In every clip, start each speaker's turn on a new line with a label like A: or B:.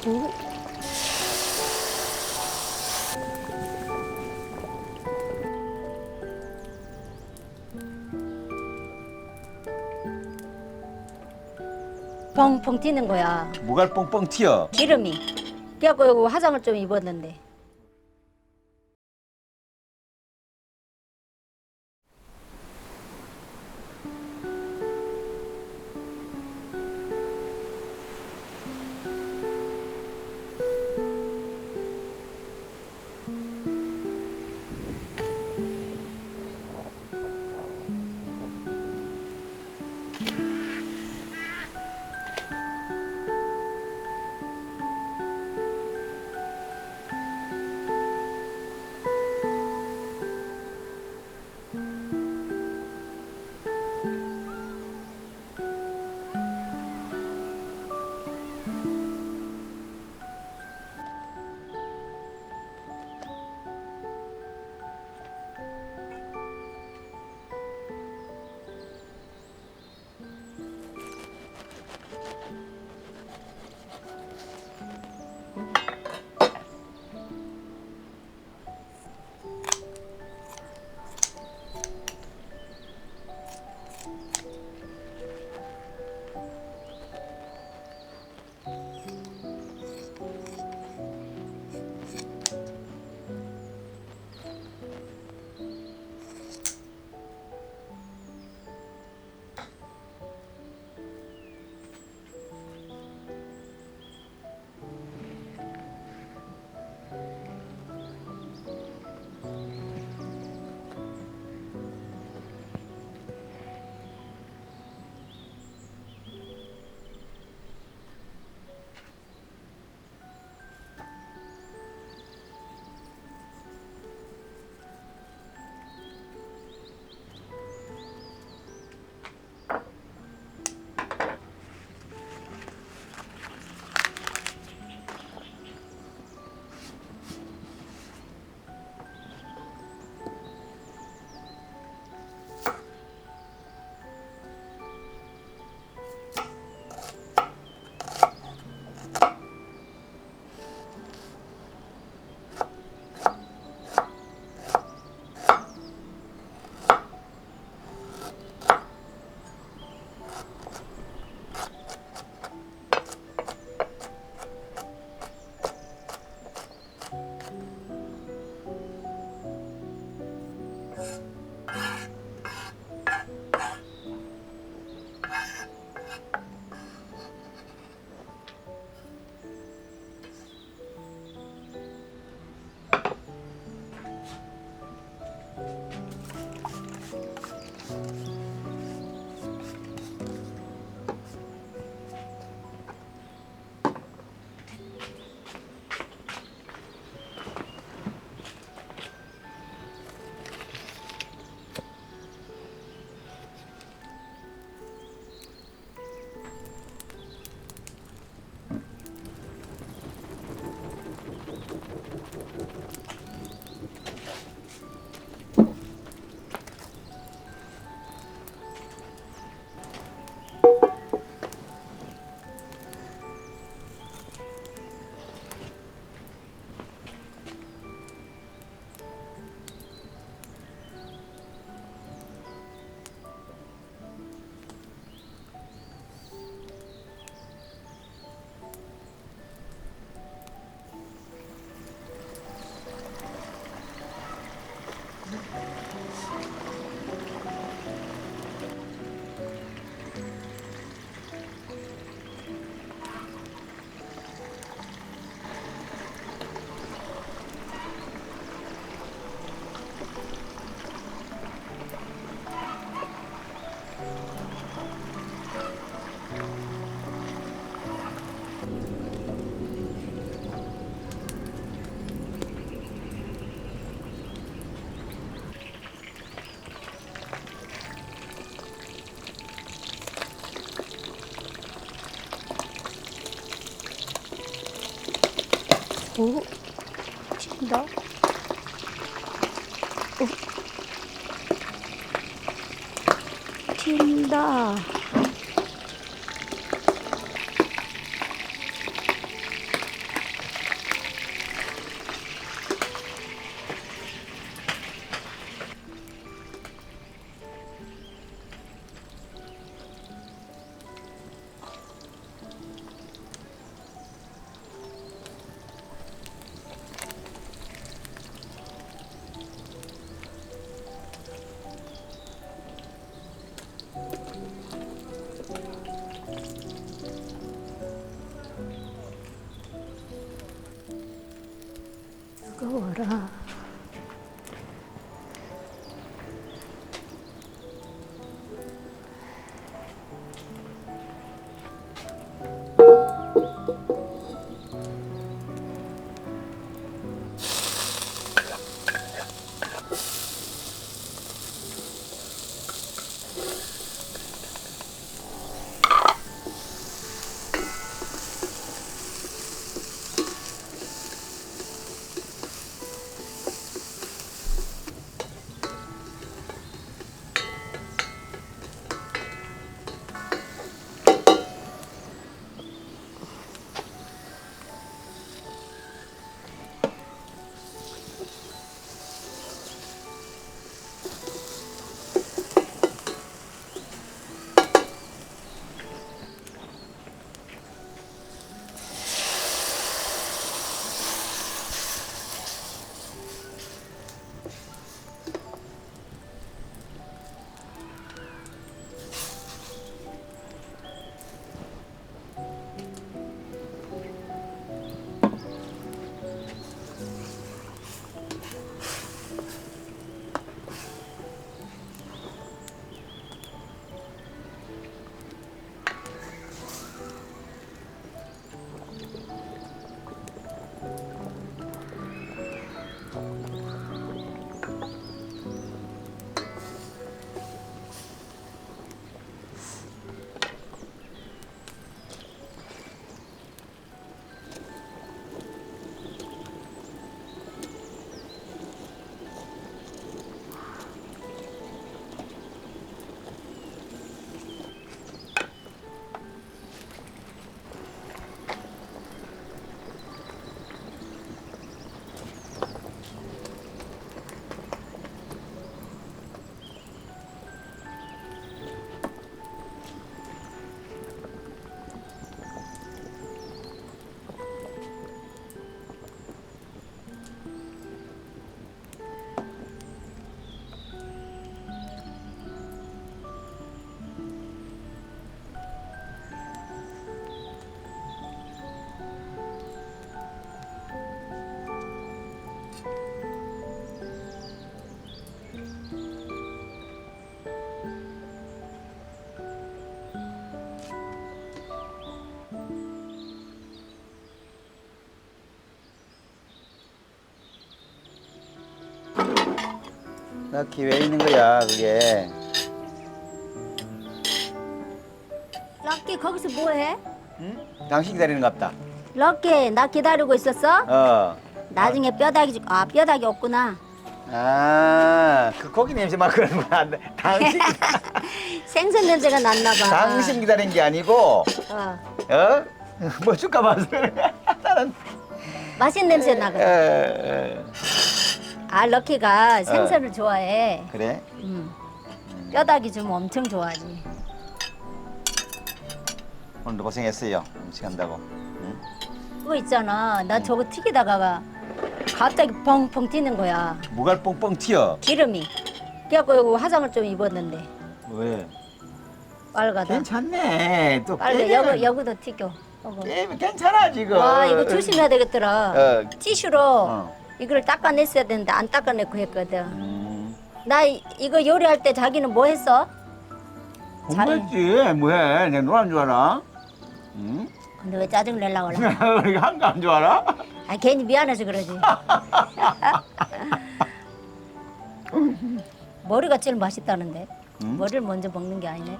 A: 오. 펑펑 튀는 거야.
B: 뭐가 뻥뻥 튀어?
A: 기름이. 그래갖고 이거 화장을 좀 입었는데. 오, 튄다. 오, 튄다. 뜨거워라.
B: 나 기회에 있는 거야 그게.
A: 럭키 거기서 뭐해?
B: 응? 당신 기다리는 갑다.
A: 럭키 나 기다리고 있었어? 나중에 뼈다귀 줄. 아 뼈다귀 없구나.
B: 그 고기 냄새 맡고는구나. 당신
A: 생선 냄새가 났나 봐.
B: 당신 기다린 게 아니고
A: 어.
B: 뭐 줄까 봐서 나는
A: 맛있는 냄새 나거든. 아 럭키가 생선을 좋아해.
B: 그래?
A: 뼈다귀 주면 엄청 좋아하지.
B: 오늘도 고생했어요. 음식 한다고. 응?
A: 그거 있잖아. 나 저거 튀기다가 갑자기 펑펑 튀는 거야.
B: 뭐가 뻥뻥 튀어?
A: 기름이. 그래갖고 이거 화장을 좀 입었는데.
B: 왜?
A: 빨가다.
B: 괜찮네. 또
A: 빨개.
B: 게임은-
A: 여기도 튀겨. 이거.
B: 게임은 괜찮아 지금.
A: 와 이거 조심해야 되겠더라. 티슈로 이걸 닦아냈어야 되는데 안 닦아내고 했거든. 나 이거 요리할 때 자기는 뭐 했어?
B: 공부했지. 뭐해? 내가 노란 줄 알아? 응?
A: 근데 왜 짜증 내려고 그래?
B: 이거 한 거 안 줄 알아?
A: 아 괜히 미안해서 그러지. 머리가 제일 맛있다는데.
B: 응?
A: 머리를 먼저 먹는 게 아니네.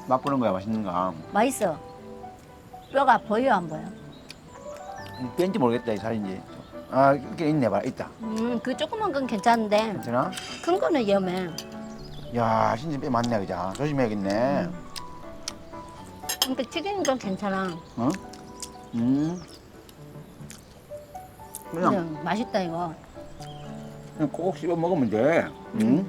B: 맛보는 거야 맛있는가?
A: 맛있어. 뼈가 보여 안 보여?
B: 뺀지 모르겠다 이 살인지. 아 이렇게 있네 봐 있다.
A: 그 조그만 건 괜찮은데
B: 괜찮아?
A: 큰 거는 위험해.
B: 야 진짜 뼈 많네 그자. 조심해야겠네.
A: 근데 튀기는 건 괜찮아.
B: 어? 그냥
A: 그냥 맛있다 이거.
B: 그냥 꼭 씹어 먹으면 돼. 응?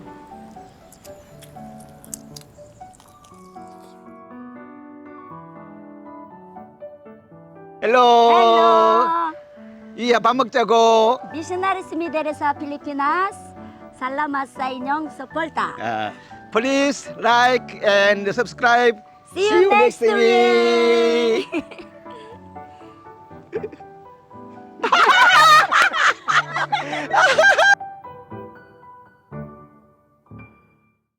B: 헬로. 이야 밥 먹자고.
A: Missionaries Mideresa Pilipinas, salamat sa inyong suporta.
B: Please like and subscribe.
A: See you next
B: week.
A: week.